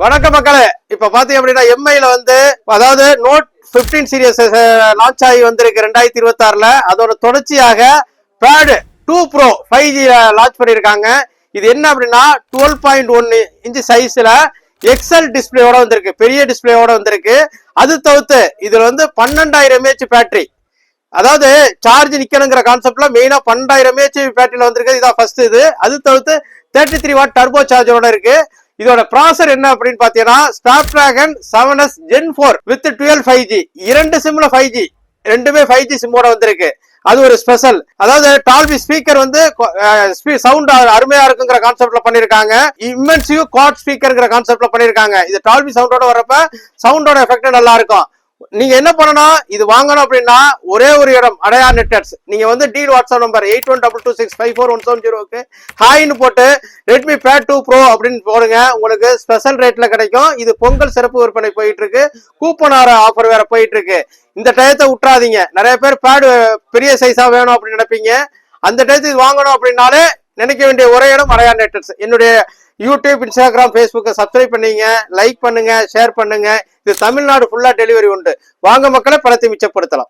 வணக்க மக்களே, இப்ப பாத்தீங்க அப்படின்னா எம்ஐல அதாவது நோட் 15 சீரியஸ் லான்ச் ஆகி வந்திருக்கு 2026ல. அதோட தொடர்ச்சியாக பேட் 2 ப்ரோ 5G லான்ச் பண்ணிருக்காங்க. இது என்ன அப்படின்னா 12.1 இன்ச் சைஸ்ல எக்ஸல் டிஸ்பிளேயோட வந்திருக்கு, பெரிய டிஸ்பிளேயோட வந்திருக்கு. அது தவிர்த்து இதுல 12,000 mAh பேட்டரி, அதாவது சார்ஜ் நிக்கணுங்கிற கான்செப்ட்ல மெயினா 12,000 mAh பேட்டரியில வந்திருக்கு. இதான் ஃபர்ஸ்ட் இது. அது தவிர்த்து 33 வாட் டர்போ சார்ஜரோட இருக்கு. இதோட ப்ராசர் என்ன அப்படின்னு பாத்தீங்கன்னா Snapdragon 7S Gen 4 with 12 5G. இரண்டு சிம்ல 5G, ரெண்டுமே 5G சிம்மோட வந்திருக்கு. அது ஒரு ஸ்பெஷல். அதாவது டால்பி ஸ்பீக்கர் சவுண்ட் அருமையா இருக்குங்கிற கான்செப்ட்ல பண்ணிருக்காங்க. இம்மென்சிவ் குவாட் ஸ்பீக்கர்ங்கிற கான்செப்ட்ல பண்ணிருக்காங்க. இது டால்பி சவுண்டோட வரப்ப சவுண்டோட எஃபெக்ட் நல்லா இருக்கும். நீங்க என்ன பண்ணணும், இது வாங்கணும் அப்படின்னா ஒரே ஒரு இடம், அடையா நெட்வொர்க்ஸ். நீங்க டீல் வாட்ஸ்அப் நம்பர் 8122654170க்கு ஹாய்னு போட்டு ரெட்மி பேட் 2 ப்ரோ அப்படின்னு போடுங்க. உங்களுக்கு ஸ்பெஷல் ரேட்ல கிடைக்கும். இது பொங்கல் சிறப்பு விற்பனை போயிட்டு இருக்கு. கூப்பன் ஆஃபர் வேற போயிட்டு இருக்கு. இந்த டயத்தை விட்டுறாதீங்க. நிறைய பேர் பேட் பெரிய சைஸா வேணும் அப்படின்னு நினைப்பீங்க. அந்த டயத்துக்கு இது வாங்கணும் அப்படின்னாலே நினைக்க வேண்டிய ஒரே இடம் அடையா நெட்வொர்க்ஸ். என்னுடைய யூடியூப், இன்ஸ்டாகிராம், ஃபேஸ்புக்கை சப்ஸ்கிரைப் பண்ணீங்க, லைக் பண்ணுங்க, ஷேர் பண்ணுங்க. இது தமிழ்நாடு ஃபுல்லா டெலிவரி உண்டு. வாங்க மக்களை, பணத்தை மிச்சப்படுத்தலாம்.